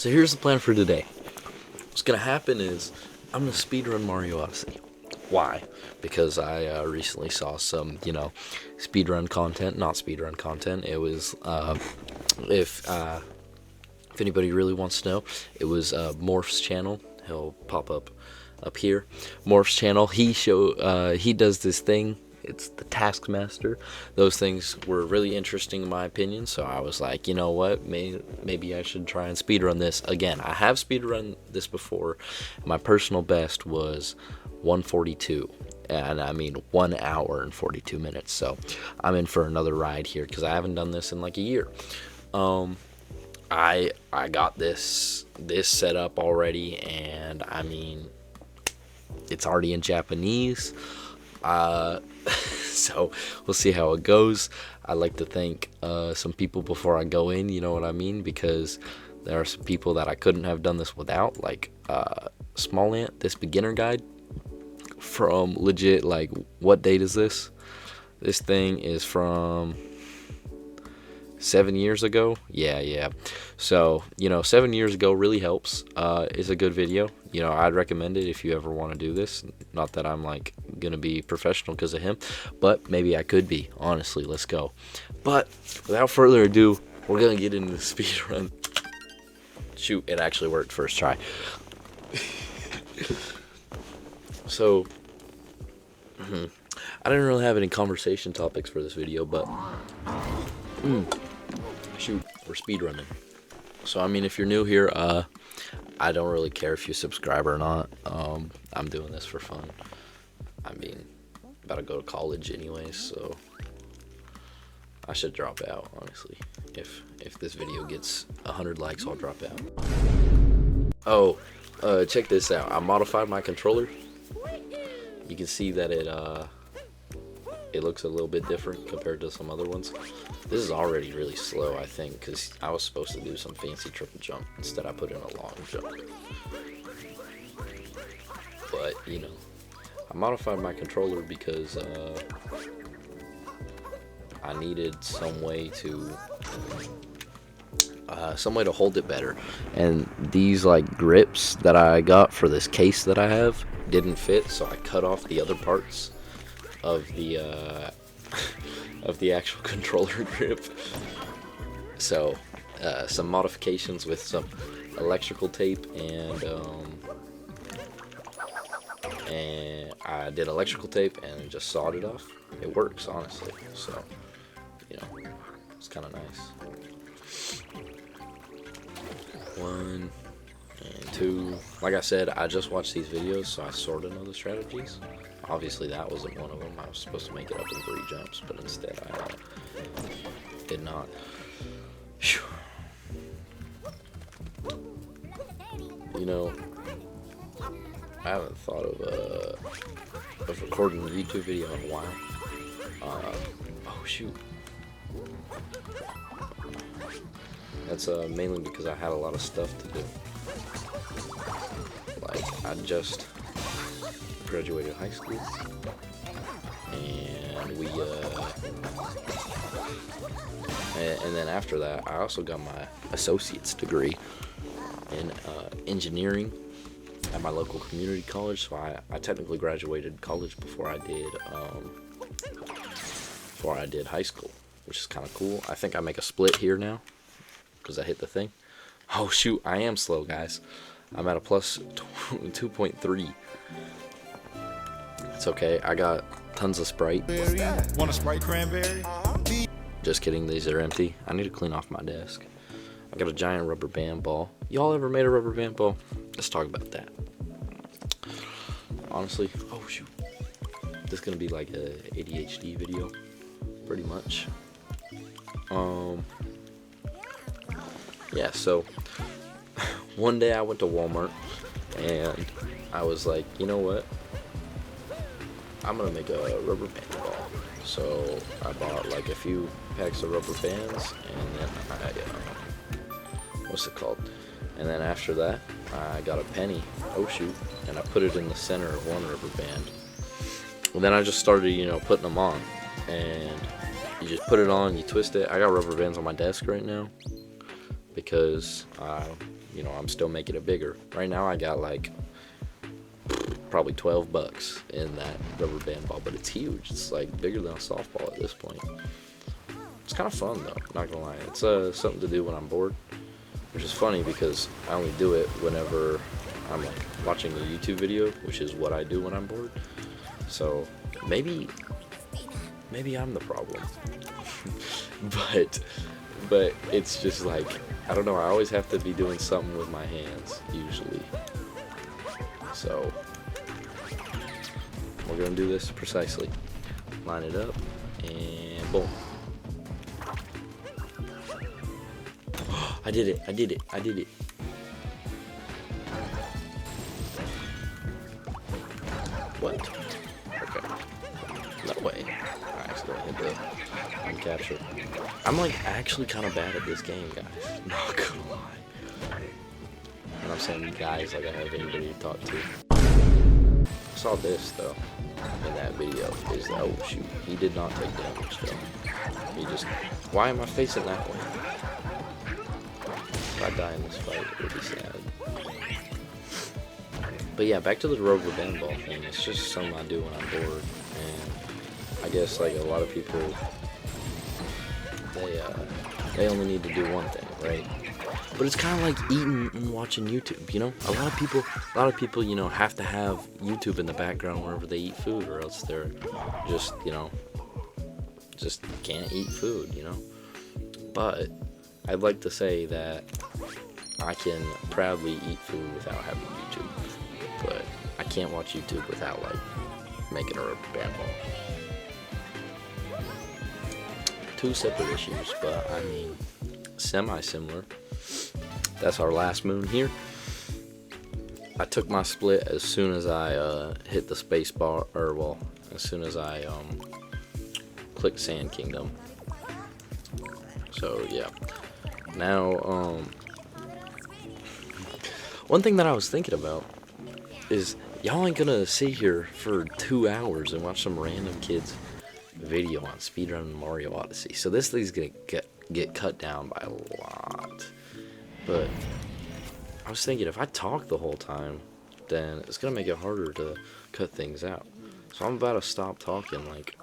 So here's the plan for today. What's gonna happen is I'm gonna speedrun Mario Odyssey. Why? Because I recently saw some, speedrun content. Not speedrun content. It was if anybody really wants to know, it was Morph's channel. He'll pop up here. Morph's channel. He does this thing. It's the Taskmaster. Those things were really interesting in my opinion, so I was like, you know what, maybe I should try and speedrun this again. I have speedrun this before. My personal best was 142, and I mean 1 hour and 42 minutes, so I'm in for another ride here because I haven't done this in like a year. I got this set up already, and I mean, it's already in Japanese. So we'll see how it goes. I like to thank some people before I go in, you know what I mean, because there are some people that I couldn't have done this without, like Small Ant, this beginner guide from legit, like, what date is this? This thing is from 7 years ago. Yeah. So, 7 years ago really helps. It's a good video. I'd recommend it if you ever want to do this. Not that I'm like gonna be professional because of him, but maybe I could be. Honestly, let's go. But without further ado, we're gonna get into the speed run. Shoot, it actually worked first try. So, I didn't really have any conversation topics for this video, but shoot, we're speedrunning. So I mean, if you're new here, I don't really care if you subscribe or not. I'm doing this for fun. I mean, about to go to college anyways, so I should drop out, honestly. If this video gets 100 likes, I'll drop out. Oh, check this out. I modified my controller. You can see that it looks a little bit different compared to some other ones. This is already really slow, I think, because I was supposed to do some fancy triple jump. Instead, I put in a long jump. But, I modified my controller because I needed some way to hold it better. And these, like, grips that I got for this case that I have didn't fit, so I cut off the other parts of the actual controller grip. So some modifications with some electrical tape, and I did electrical tape and just sawed it off. It works, honestly, so it's kind of nice. 1 and 2. Like I said, I just watched these videos, so I sort of know the strategies. Obviously, that wasn't one of them. I was supposed to make it up in 3 jumps, but instead I did not. Whew. I haven't thought of recording a YouTube video in a while. Oh shoot. That's mainly because I had a lot of stuff to do. Like, I just graduated high school, and and then after that, I also got my associate's degree in engineering at my local community college. So I technically graduated college before I did high school, which is kind of cool. I think I make a split here now because I hit the thing. Oh shoot, I am slow, guys. I'm at a plus 2.3. It's okay, I got tons of Sprite. Want a Sprite cranberry? Just kidding, these are empty. I need to clean off my desk. I got a giant rubber band ball. Y'all ever made a rubber band ball? Let's talk about that. Honestly, oh shoot. This is gonna be like a ADHD video, pretty much. Yeah, so one day I went to Walmart and I was like, you know what? I'm gonna make a rubber band ball. So I bought like a few packs of rubber bands, and then what's it called? And then after that, I got a penny. Oh shoot! And I put it in the center of one rubber band. And then I just started, putting them on. And you just put it on, you twist it. I got rubber bands on my desk right now because you know, I'm still making it bigger. Right now I got like probably $12 in that rubber band ball, but it's huge. It's like bigger than a softball at this point. It's kind of fun though, not gonna lie. It's something to do when I'm bored, which is funny because I only do it whenever I'm like watching a YouTube video, which is what I do when I'm bored. So maybe I'm the problem. but it's just like, I don't know, I always have to be doing something with my hands usually. So we're gonna do this precisely. Line it up and boom. I did it. What? Okay. No way. I accidentally hit the uncapture. I'm like actually kind of bad at this game, guys. Not gonna lie. And I'm saying guys like I have anybody to talk to. I saw this though in that video. Is that, oh shoot, he did not take damage though. He just, why am I facing that way? If I die in this fight, it would be sad. But yeah, back to the rubber band ball thing. It's just something I do when I'm bored, and I guess like a lot of people, they only need to do one thing, right? But it's kind of like eating and watching YouTube, you know? A lot of people, you know, have to have YouTube in the background whenever they eat food, or else they're just, you know, just can't eat food, you know? But I'd like to say that I can proudly eat food without having YouTube, but I can't watch YouTube without like making a rubber band ball. Two separate issues, but I mean, semi-similar. That's our last moon here. I took my split as soon as I hit the space bar, or well, as soon as I clicked Sand Kingdom. So yeah. Now, one thing that I was thinking about is y'all ain't gonna sit here for 2 hours and watch some random kid's video on speedrunning Mario Odyssey. So this thing's gonna get cut down by a lot. But I was thinking, if I talk the whole time, then it's gonna make it harder to cut things out. So I'm about to stop talking, like,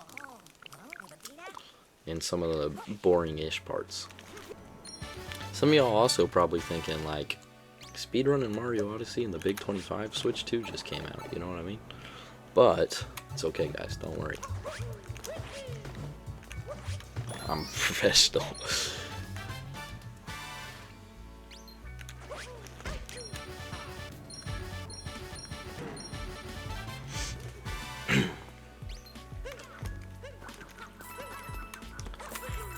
in some of the boring-ish parts. Some of y'all also probably thinking, like, speedrunning Mario Odyssey and the Big 25 Switch 2 just came out, you know what I mean? But it's okay, guys, don't worry. I'm professional.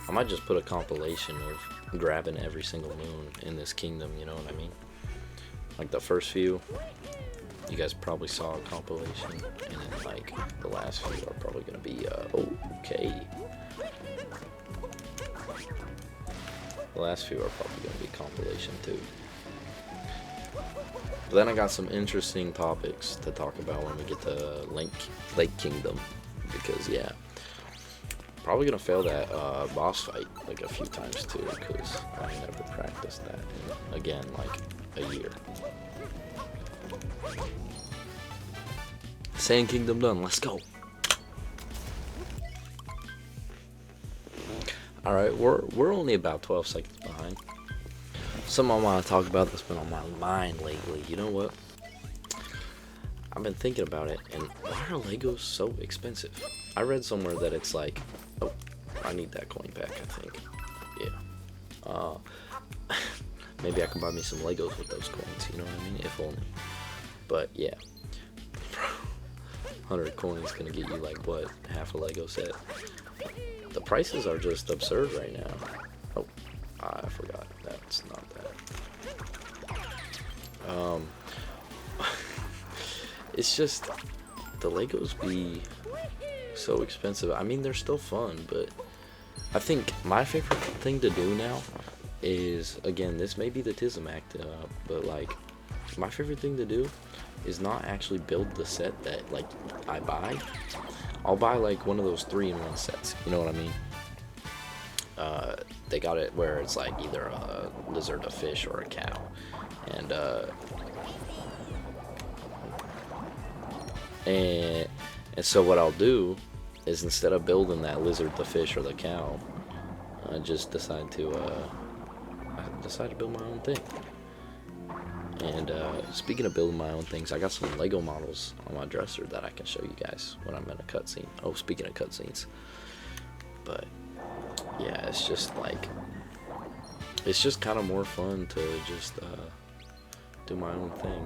I might just put a compilation of grabbing every single moon in this kingdom, you know what I mean? Like the first few, you guys probably saw a compilation, and then like the last few are probably gonna be okay. The last few are probably gonna be compilation too. But then I got some interesting topics to talk about when we get to Lake Kingdom, because yeah, probably gonna fail that boss fight like a few times too, because I never practiced that in, again, like a year. Sand Kingdom done, let's go. Alright, we're only about 12 seconds behind. Something I want to talk about that's been on my mind lately. You know what? I've been thinking about it, and why are Legos so expensive? I read somewhere that it's like, oh, I need that coin back, I think. Yeah. Maybe I can buy me some Legos with those coins, you know what I mean? If only. But yeah. 100 coins gonna get you like, what, half a Lego set? The prices are just absurd right now. Oh, I forgot. That's not that. It's just, the Legos be so expensive. I mean, they're still fun, but I think my favorite thing to do now is, again, this may be the Tism act, but like, my favorite thing to do is not actually build the set that like I buy. I'll buy like one of those 3-in-1 sets, you know what I mean? They got it where it's like either a lizard, a fish, or a cow, And and so what I'll do is, instead of building that lizard, the fish, or the cow, I just decide to build my own thing. And speaking of building my own things, I got some Lego models on my dresser that I can show you guys when I'm in a cutscene. Oh, speaking of cutscenes. But yeah, it's just like, it's just kind of more fun to just do my own thing,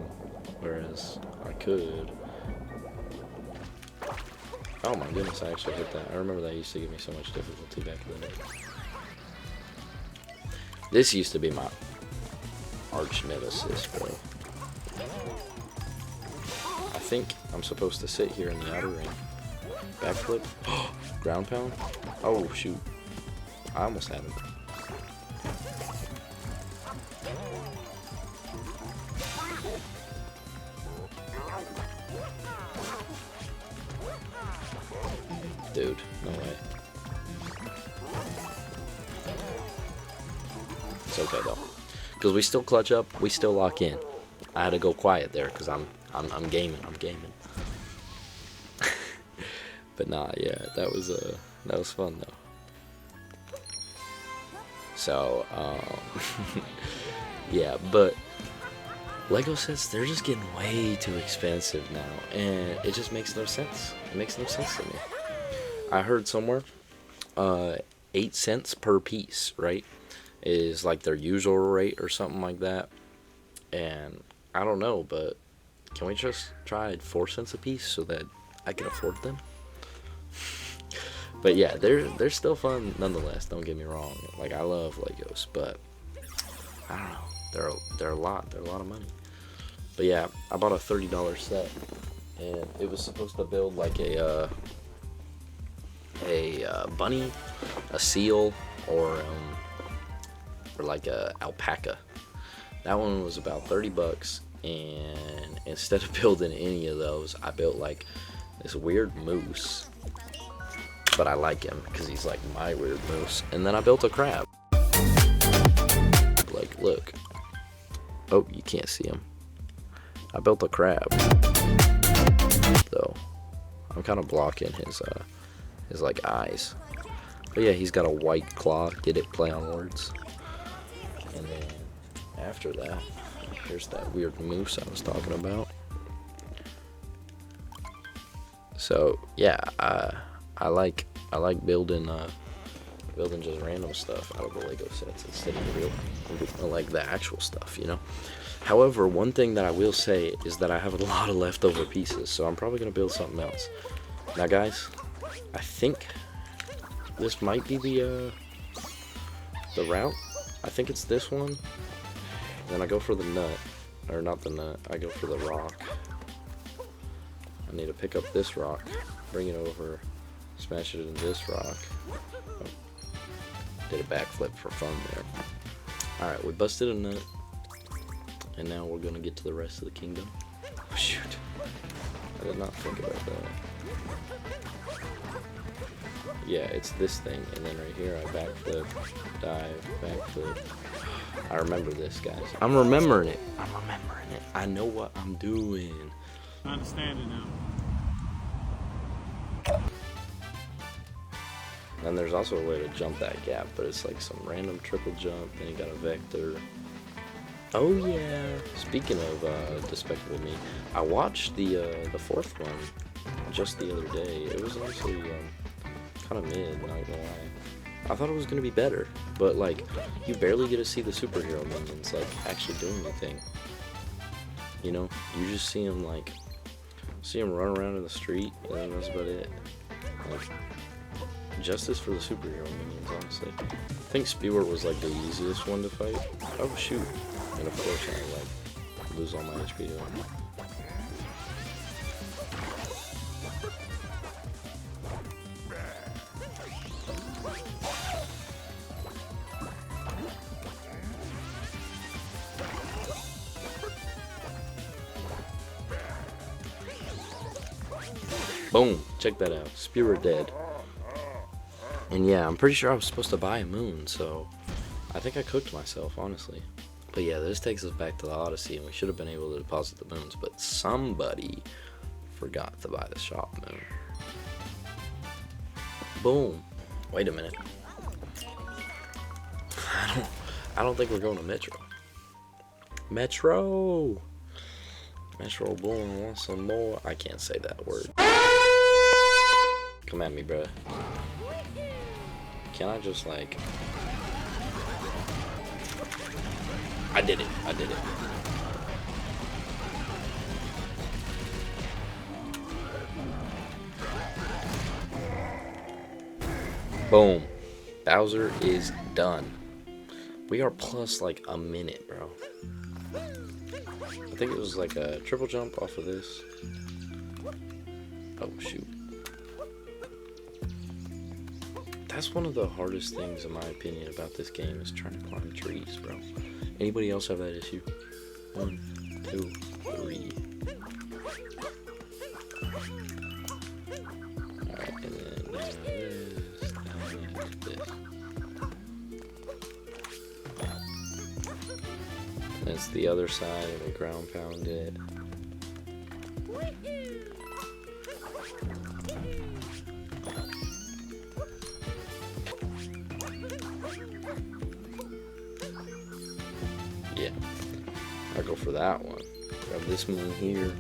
whereas I could. Oh my goodness, I actually hit that. I remember that used to give me so much difficulty back in the day. This used to be my arch nemesis, bro. I think I'm supposed to sit here in the outer ring. Backflip. Ground pound. Oh shoot. I almost had him. Dude, no way. It's okay though, because we still clutch up, we still lock in. I had to go quiet there because I'm gaming. But nah, yeah, that was fun though. So yeah, but Lego sets, they're just getting way too expensive now, and it just makes no sense. It makes no sense to me. I heard somewhere 8 cents per piece, right, is like their usual rate or something like that. And I don't know, but can we just try 4 cents a piece so that I can afford them? But yeah, they're still fun nonetheless, don't get me wrong. Like, I love Legos, but I don't know, they're a lot of money. But yeah, I bought a $30 set, and it was supposed to build like a bunny, a seal, or like a alpaca. That one was about 30 bucks, and instead of building any of those, I built like this weird moose. But I like him because he's like my weird moose. And then I built a crab. Like, look. Oh, you can't see him. I built a crab. Though I'm kind of blocking his like eyes. But yeah, he's got a white claw. Get it? Play on words. And then after that, here's that weird moose I was talking about. So yeah, I like building just random stuff out of the Lego sets instead of the real, like the actual stuff, you know. However, one thing that I will say is that I have a lot of leftover pieces, so I'm probably gonna build something else. Now, guys, I think this might be the route. I think it's this one. Then I go for the nut, or not the nut. I go for the rock. I need to pick up this rock, bring it over, smash it in this rock. Oh, did a backflip for fun there. Alright, we busted a nut, and now we're gonna get to the rest of the kingdom. Oh, shoot. I did not think about that. Yeah, it's this thing, and then right here I backflip, dive, backflip. I remember this, guys. I'm remembering it. I know what I'm doing. I understand it now. And there's also a way to jump that gap, but it's like some random triple jump, and you got a vector. Oh yeah. Speaking of Despicable Me, I watched the fourth one just the other day. It was honestly kind of mid, not gonna lie. I thought it was gonna be better, but like, you barely get to see the superhero minions like actually doing anything. You know, you just see them run around in the street, and that's about it. Like, justice for the superhero minions, honestly. I think Spewer was like the easiest one to fight. Oh shoot! And of course I like lose all my HP to him. Boom! Check that out. Spewer dead. And yeah, I'm pretty sure I was supposed to buy a moon, so I think I cooked myself, honestly. But yeah, this takes us back to the Odyssey, and we should have been able to deposit the moons, but somebody forgot to buy the shop moon. Boom. Wait a minute. I don't think we're going to Metro. Metro Boom wants some more. I can't say that word. Come at me, bruh. Can I just like... I did it. Boom. Bowser is done. We are plus like a minute, bro. I think it was like a triple jump off of this. Oh, shoot. That's one of the hardest things, in my opinion, about this game is trying to climb trees, bro. Anybody else have that issue? 1, 2, 3. Alright, and then this. That's the other side, and we ground pound it. Yeah, I'll go for that one. Grab this moon here.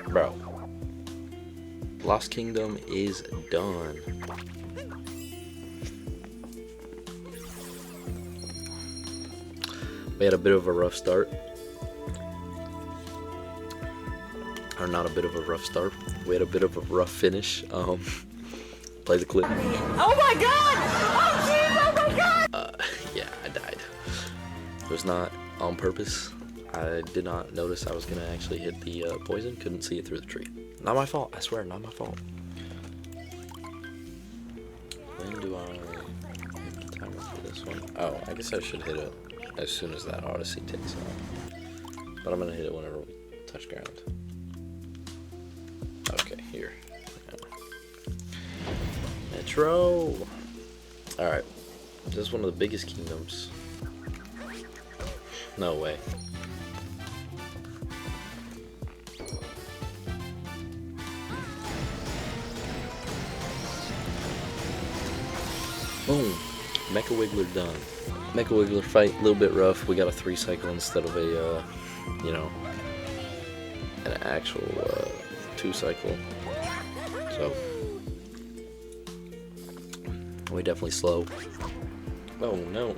Bro, Lost Kingdom is done. We had a bit of a rough start. Or not a bit of a rough start. We had a bit of a rough finish. Play the clip. Oh my god! Oh jeez, oh my god! Yeah, I died. It was not on purpose. I did not notice I was gonna actually hit the poison. Couldn't see it through the tree. Not my fault. I swear, not my fault. When do I hit the timer for this one? Oh, I guess I should hit it as soon as that Odyssey takes off. But I'm gonna hit it whenever we touch ground. Okay, here. Metro! Alright. This is one of the biggest kingdoms. No way. Boom. Mecha Wiggler done. Mecha Wiggler fight, a little bit rough. We got a 3 cycle instead of a, you know, an actual 2 cycle. So, we definitely slow. Oh no.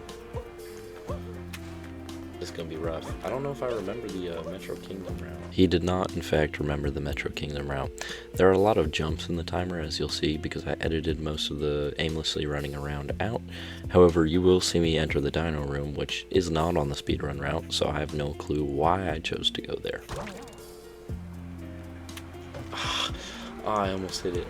It's gonna be rough. I don't know if I remember the Metro Kingdom route. He did not, in fact, remember the Metro Kingdom route. There are a lot of jumps in the timer, as you'll see, because I edited most of the aimlessly running around out. However, you will see me enter the Dino Room, which is not on the speedrun route, so I have no clue why I chose to go there. Oh, I almost hit it.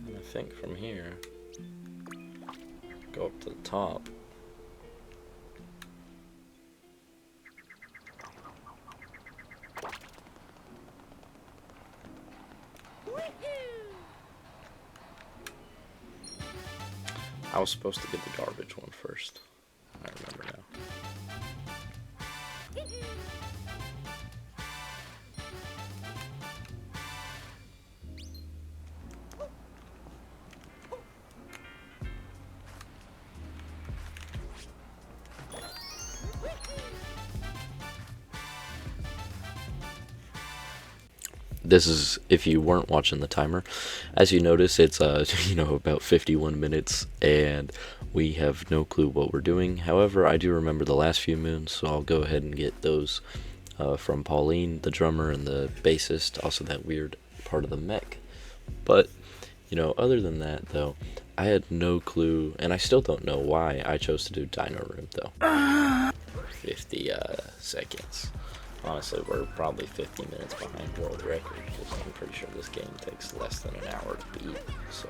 And I think from here, go up to the top. I was supposed to get the garbage one first. I remember now. This is, if you weren't watching the timer, as you notice, it's you know, about 51 minutes, and we have no clue what we're doing. However, I do remember the last few moons, so I'll go ahead and get those from Pauline, the drummer, and the bassist, also that weird part of the mech. But, you know, other than that, though, I had no clue, and I still don't know why I chose to do Dino Room, though. 50 seconds. Honestly, we're probably 50 minutes behind world record, because I'm pretty sure this game takes less than an hour to beat, so.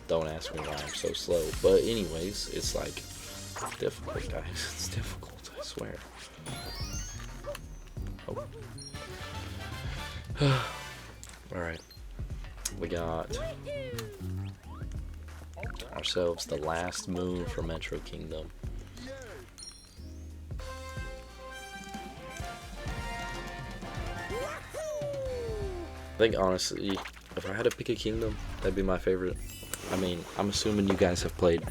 Don't ask me why I'm so slow. But anyways, it's like difficult, guys. It's difficult, I swear. Oh. Alright. We got ourselves the last moon for Metro Kingdom. I think honestly, if I had to pick a kingdom, that'd be my favorite. I mean, I'm assuming you guys have played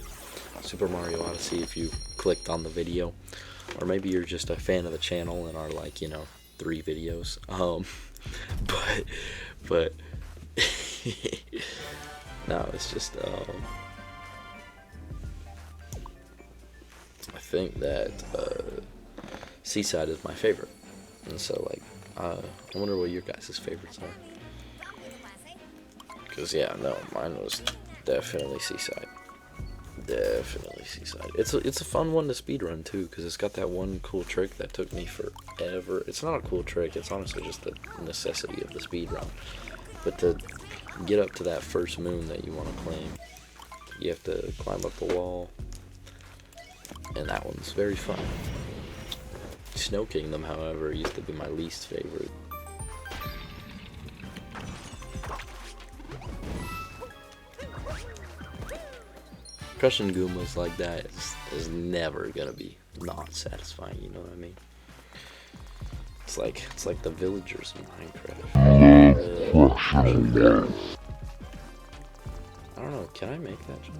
Super Mario Odyssey if you clicked on the video, or maybe you're just a fan of the channel and are like, you know, 3 videos. But no, it's just I think that Seaside is my favorite, and so like I wonder what your guys' favorites are. Cause yeah, no, mine was definitely Seaside. Definitely Seaside. It's a fun one to speedrun too, cause it's got that one cool trick that took me forever. It's not a cool trick. It's honestly just the necessity of the speedrun. But to get up to that first moon that you want to claim, you have to climb up the wall, and that one's very fun. Snow Kingdom, however, used to be my least favorite. Crushing Goombas like that is never gonna be not satisfying. You know what I mean? It's like the villagers in Minecraft. I don't know. Can I make that jump?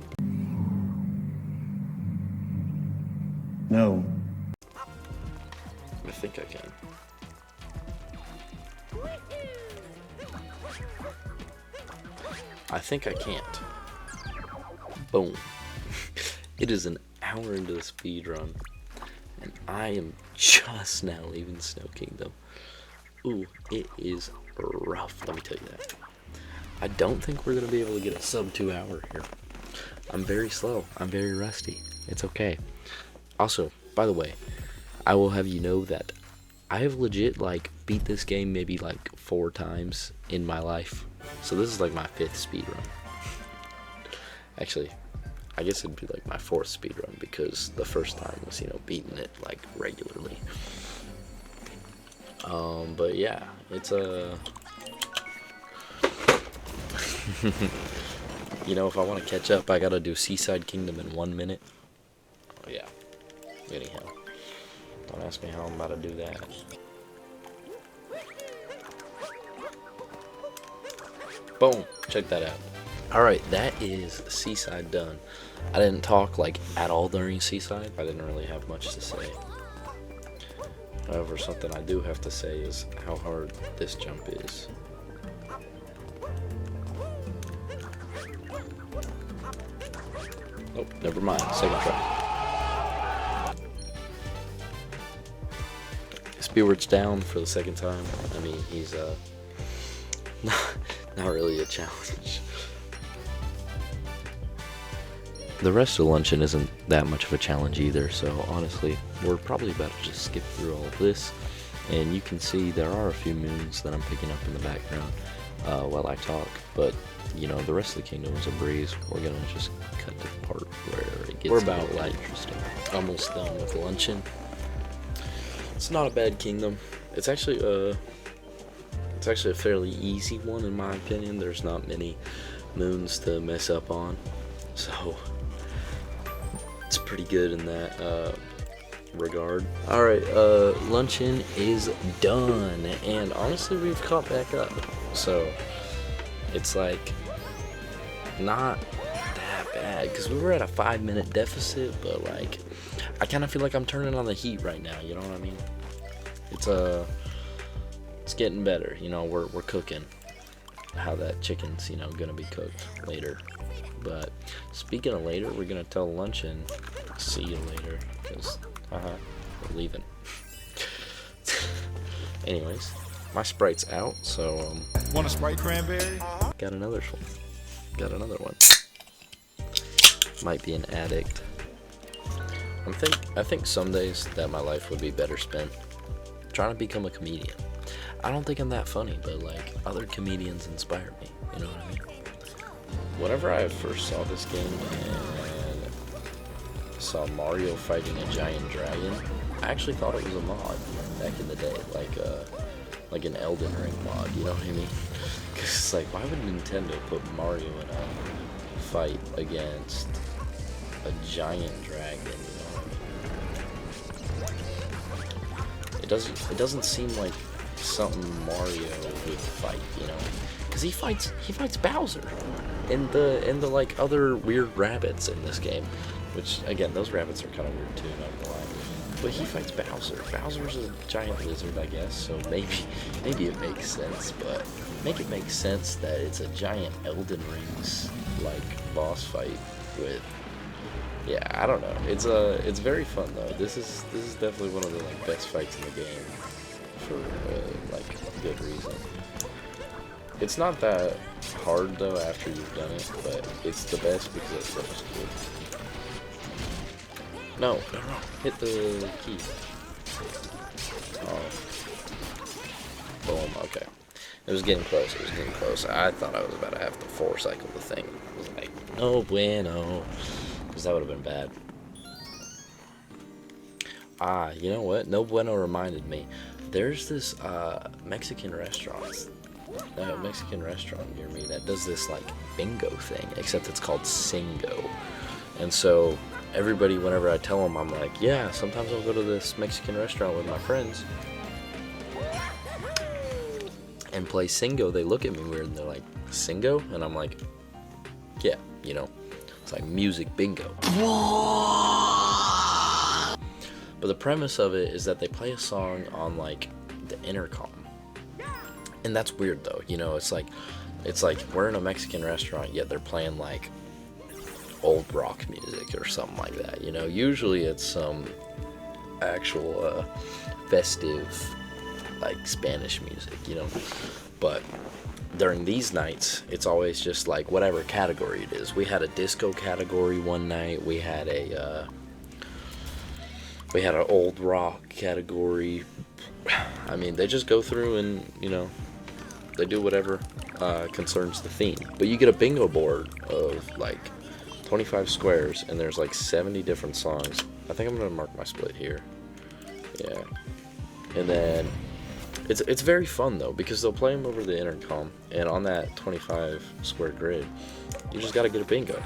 No. I think I can. I think I can't. Boom. It is an hour into the speed run, and I am just now leaving Snow Kingdom. Ooh, it is rough, let me tell you that. I don't think we're going to be able to get a sub 2 hour here. I'm very slow. I'm very rusty. It's okay. Also, by the way, I will have you know that I have legit like beat this game maybe like 4 times in my life. So this is like my 5th speed run. Actually, I guess it'd be like my 4th speed run because the first time was, you know, beating it like regularly. But yeah, it's a you know, if I want to catch up, I gotta do Seaside Kingdom in 1 minute. Oh yeah. Anyhow, don't ask me how I'm about to do that. Boom! Check that out. Alright, that is Seaside done. I didn't talk like at all during Seaside. I didn't really have much to say. However, something I do have to say is how hard this jump is. Oh, never mind. Second try. Spirit's down for the second time. I mean, he's not really a challenge. The rest of the luncheon isn't that much of a challenge either, so honestly, we're probably about to just skip through all of this, and you can see there are a few moons that I'm picking up in the background while I talk, but you know, the rest of the kingdom is a breeze. We're gonna just cut to the part where it gets we're about like interesting. Almost done with luncheon. It's not a bad kingdom. It's actually a fairly easy one in my opinion. There's not many moons to mess up on, so it's pretty good in that regard. Alright, luncheon is done, and honestly we've caught back up, so it's like not that bad, because we were at a 5-minute deficit, but like I kind of feel like I'm turning on the heat right now, you know what I mean? It's getting better, you know, we're cooking. How that chicken's, you know, gonna be cooked later. But speaking of later, we're gonna tell luncheon see you later, because we're leaving. Anyways, my Sprite's out, so Want a Sprite cranberry? got another one. Might be an addict. I think some days that my life would be better spent trying to become a comedian. I don't think I'm that funny, but like other comedians inspire me, you know what I mean? whenever I first saw this game and saw Mario fighting a giant dragon, I actually thought it was a mod back in the day, like an Elden Ring mod, you know what I mean? Because it's like, why would Nintendo put Mario in a fight against a giant dragon, you know what I mean? It doesn't seem like something Mario would fight, you know? Because he fights Bowser and the like other weird rabbits in this game, which again, those rabbits are kind of weird too, not gonna lie. But he fights Bowser. Bowser's a giant lizard, I guess, so maybe it makes sense, but make it make sense that it's a giant Elden Rings like boss fight with. Yeah, I don't know. It's very fun though. This is definitely one of the like best fights in the game for like a good reason. It's not that hard though after you've done it, but it's the best because it feels good. No, hit the key. Oh. Boom, okay. It was getting close, I thought I was about to have to four-cycle the thing. I was like, no bueno. Because that would have been bad. Ah, you know what? No bueno reminded me. There's this Mexican restaurant near me that does this like bingo thing, except it's called Singo. And so everybody, whenever I tell them, I'm like, yeah, sometimes I'll go to this Mexican restaurant with my friends and play Singo. They look at me weird and they're like, Singo? And I'm like, yeah, you know, it's like music bingo. But the premise of it is that they play a song on like the intercom. And that's weird though, you know, it's like we're in a Mexican restaurant, yet they're playing like old rock music or something like that, you know. Usually it's some actual festive like Spanish music, you know. But during these nights, it's always just like whatever category it is. We had a disco category one night. We had an old rock category. I mean, they just go through and, you know, they do whatever concerns the theme. But you get a bingo board of like 25 squares, and there's like 70 different songs. I think I'm gonna mark my split here. Yeah. And then it's very fun though, because they'll play them over the intercom, and on that 25 square grid, you just gotta get a bingo.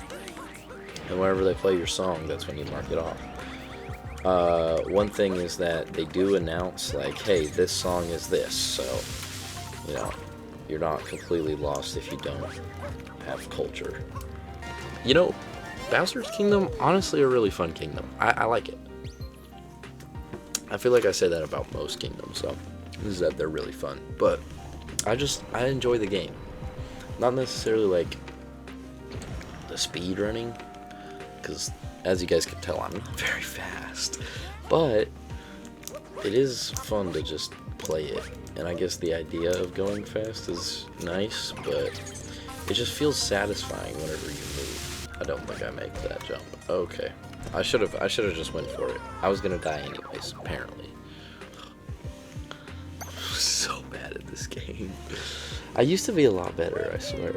And whenever they play your song, that's when you mark it off. One thing is that they do announce like, hey, this song is this, so, you know, you're not completely lost if you don't have culture. You know, Bowser's Kingdom, honestly, a really fun kingdom. I like it. I feel like I say that about most kingdoms, so, is that they're really fun. But I enjoy the game. Not necessarily like the speed running, because as you guys can tell, I'm not very fast. But it is fun to just play it. And I guess the idea of going fast is nice, but it just feels satisfying whenever you move. I don't think I make that jump. Okay. I should have just went for it. I was gonna die anyways, apparently. So bad at this game. I used to be a lot better, I swear.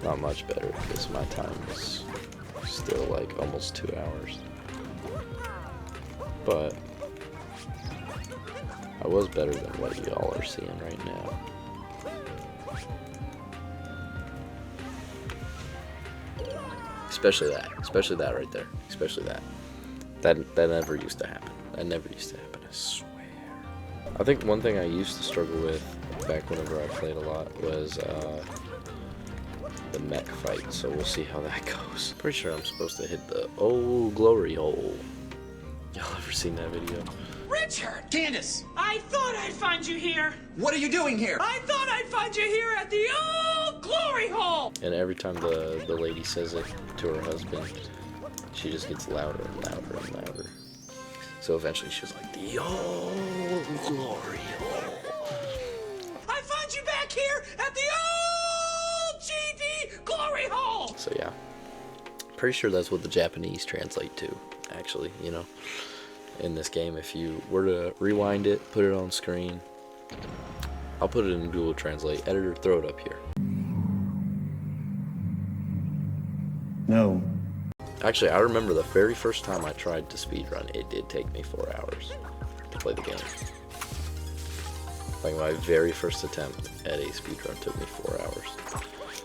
Not much better, because my time was still like almost 2 hours. But I was better than what y'all are seeing right now. Especially that right there. Especially that. That never used to happen. That never used to happen, I swear. I think one thing I used to struggle with back whenever I played a lot was the mech fight, so we'll see how that goes. Pretty sure I'm supposed to hit the glory hole. Y'all ever seen that video? Richard! Candace! I thought I'd find you here. What are you doing here? I thought I'd find you here at the old glory hole. And every time the lady says it to her husband, she just gets louder and louder and louder. So eventually she's like, the old glory hole. I found you back here at the old GD glory hole. So yeah, pretty sure that's what the Japanese translate to, actually, you know. In this game, if you were to rewind it, put it on screen, I'll put it in Google Translate. Editor, throw it up here. Actually, I remember the very first time I tried to speedrun, it did take me 4 hours to play the game. Like, my very first attempt at a speedrun took me 4 hours.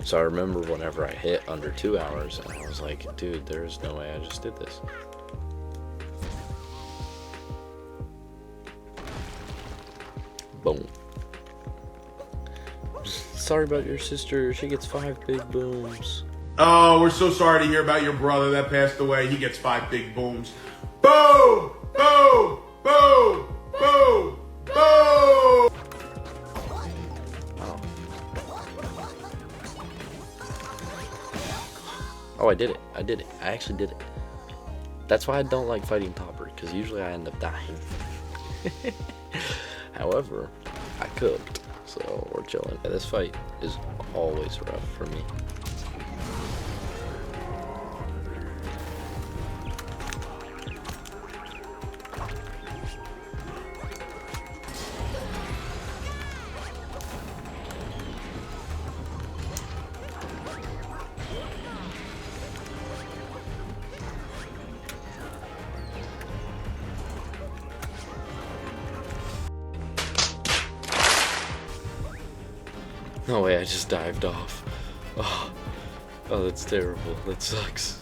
So I remember whenever I hit under 2 hours, and I was like, dude, there's no way I just did this. Boom. Sorry about your sister, she gets 5 big booms. Oh, we're so sorry to hear about your brother that passed away. He gets 5 big booms. Boom! Boom! Boom! Boom! Boom! Oh, I did it. I did it. I actually did it. That's why I don't like fighting Topper, because usually I end up dying. However, I cooked, so we're chilling. Yeah, this fight is always rough for me. No way, I just dived off. Oh, that's terrible. That sucks.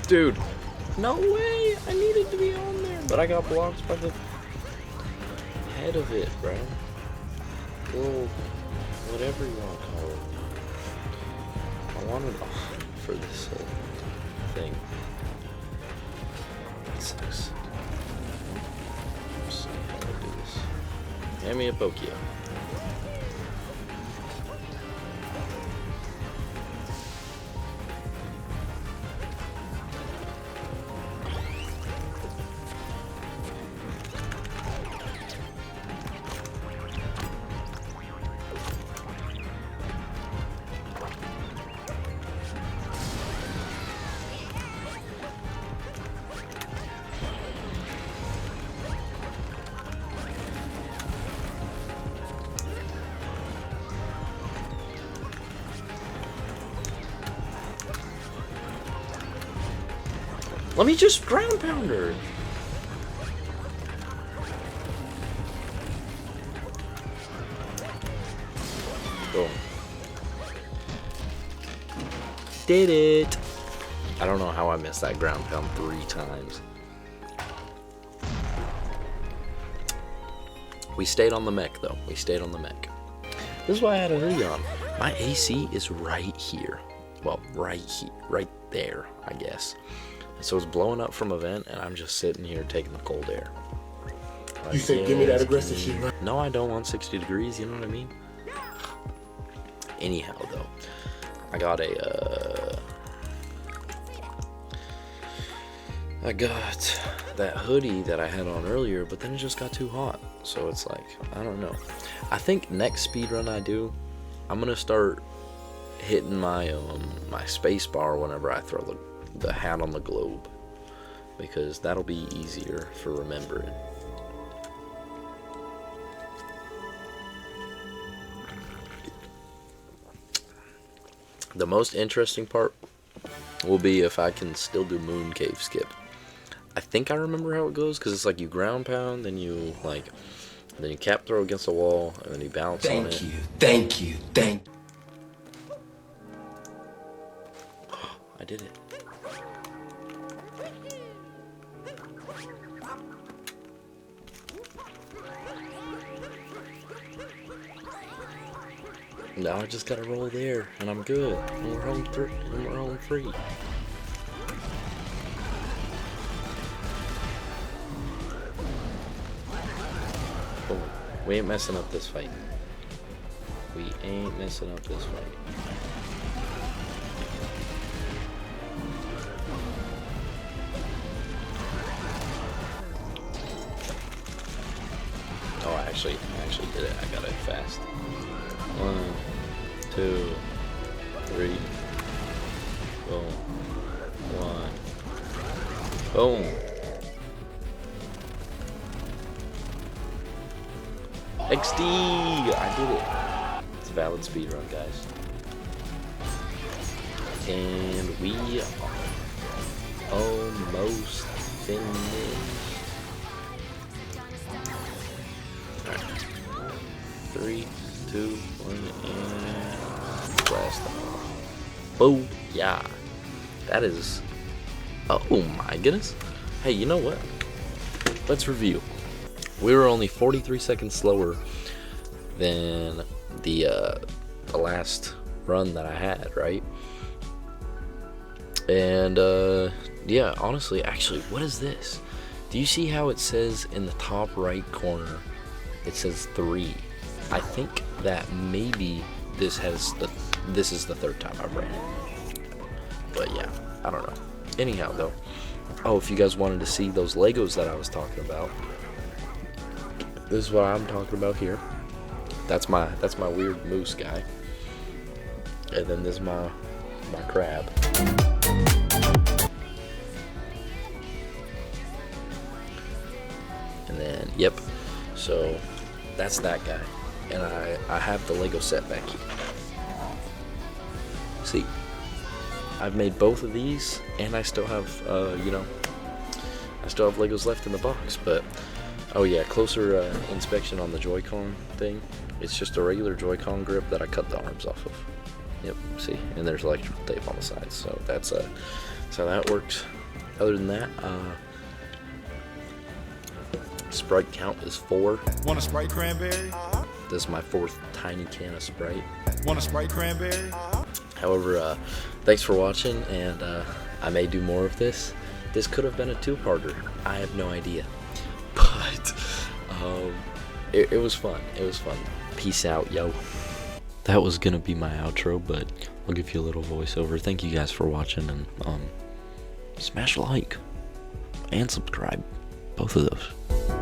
Dude. No way! I needed to be on there, but I got blocked by the head of it, bro. Little, whatever you want to call it. I wanted on for this whole thing. That sucks. Let's see how to do this. Hand me a Pokio. Let me just ground pound her. Boom. Did it. I don't know how I missed that ground pound 3 times. We stayed on the mech though. We stayed on the mech. This is why I had a hoodie on. My AC is right here. Well, right here. Right there, I guess. So it's blowing up from a vent, and I'm just sitting here taking the cold air. Like, You said give me that aggressive shit, right? No, I don't want 60 degrees, you know what I mean? Anyhow, though, I got I got that hoodie that I had on earlier, but then it just got too hot. So it's like, I don't know. I think next speedrun I do, I'm gonna start hitting my my space bar whenever I throw the hat on the globe, because that'll be easier for remembering. The most interesting part will be if I can still do moon cave skip. I think I remember how it goes, because it's like you ground pound, then you then you cap throw against the wall, and then you bounce on it. Thank you. I did it. Now I just gotta roll there, and I'm good. And we're home free. Boom. We ain't messing up this fight. We ain't messing up this fight. Oh, I actually actually did it. I got it fast. 1, 2, 3. Boom. 1. Boom. XD! I did it. It's a valid speedrun, guys. And we are almost finished. Alright. 3, 2, 1, and blast off. Boom! Yeah. That is. Oh my goodness. Hey, you know what? Let's review. We were only 43 seconds slower than the last run that I had, right? And yeah, honestly, actually, what is this? Do you see how it says in the top right corner? It says 3. I think that maybe this is the third time I've ran it. But yeah, I don't know. Anyhow, though. Oh, if you guys wanted to see those Legos that I was talking about, this is what I'm talking about here. That's my weird moose guy. And then this is my crab. And then, yep. So that's that guy. And I have the Lego set back here. See, I've made both of these, and I still have, you know, I still have Legos left in the box. But oh yeah, closer inspection on the Joy-Con thing. It's just a regular Joy-Con grip that I cut the arms off of. Yep, see, and there's electrical tape on the sides, so that's so that works. Other than that, Sprite count is 4. Want a Sprite cranberry? This is my 4th tiny can of Sprite. Want a Sprite cranberry? However, thanks for watching, and I may do more of this. This could have been a 2-parter. I have no idea, but it was fun. It was fun. Peace out, yo. That was gonna be my outro, but I'll give you a little voiceover. Thank you guys for watching, and smash a like and subscribe. Both of those.